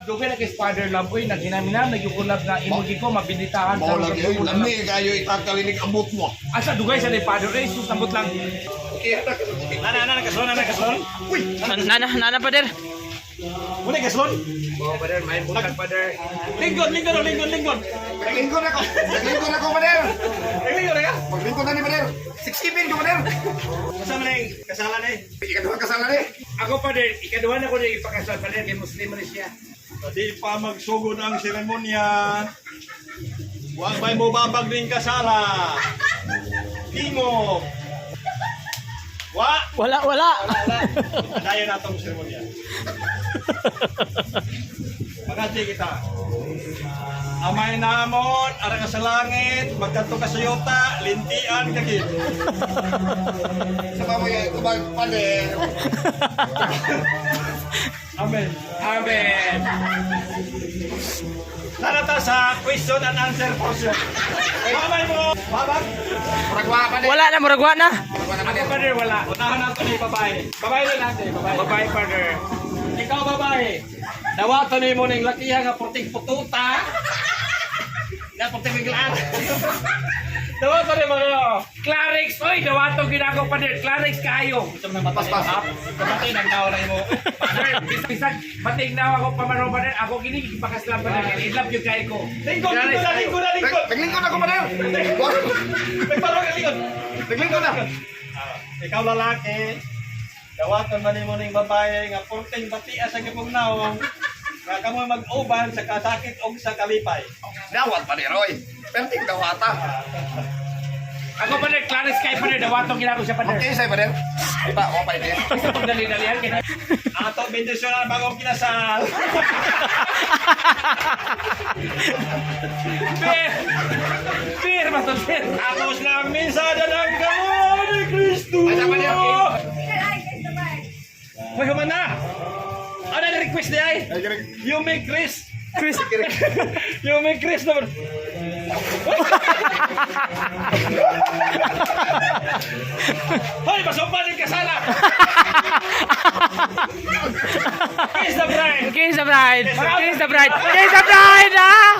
Dugay na kay Father Lamboy, naghinaminan, nagyukulab na emoji ko, mabilitahan. Mao lagi yun, lami kayo itakalinig amot mo. Asa, dugay sa ni Father Ray, susambot lang. Nana, nakaslon. Uy! Nana pader. Muna kaslon. Oh, Father, may bukan, Father. Lingkod. Naglingkod ako, Pader. Lingkod na ka? Maglingkod na ni Pader. 6-7 ko, Pader. Kasama na yung kasalan eh. Ikaduhang kasalan eh. Ako, Father, ikaduhan ako na ipakasal, Father, kay Muslim rin siya. Di pa magsugod ang seremonya. Huwag may mubabag din kasala. Tingog. Wala. Dayo na itong seremonya. Magkati kita. Amay namon, ara ka sa langit, magkanto ka sa yuta, lintian kakit. Sa pamoy, kubag, Pader. Amen. Amen. Narata sa question and answer portion. Mamay mo, babag. Muragwa, Pader. Wala na, muragwa na. Muragwa na, Ako, Pader. Father, wala. Unahan natin ni babae. Babae na natin, babae. Babae, Father. Ikaw babae. Dawato ni mo ning lakihan nga puting pututa. Nga puting biglaan. Dawato ni mo no. Clarix, oy, dawato ginagawa, Father. Clarix kayo. Ito na mata sa hap. Kapatay nang daw na mo. Father, bisag, bating na ako pamaro, Father. Ako gini, ipakaslan, Father. I love you, kay ko. Lingkod. Naglingkod ako, Pader. Nagparo ka lingkod. Naglingkod na. Ikaw lalaki. Dawaton man mo ning babae nga puting batia sa gipugnaw. Nga kamo mag-uban sa kasakit o sa kalipay. Dawat, Pader, oy. Perting dawata. Ako, Father, Clarix kayo, Father. Dawato ginagawa siya, Father. Okay, sa'yo, Pader. Iba, o, Pader. Dali-dalihan, kaya. Ato bendisyon na bagong kinasal. Beer, Pastor, beer. Tapos lang minsada ng gamo ni Kristo. Ay, Pader. Pagkaman na. Ano na request niya ay? You make Chris. You make Chris naman. Hoy, masumpa ng kasala. Kiss the bride. Kiss the bride, ah!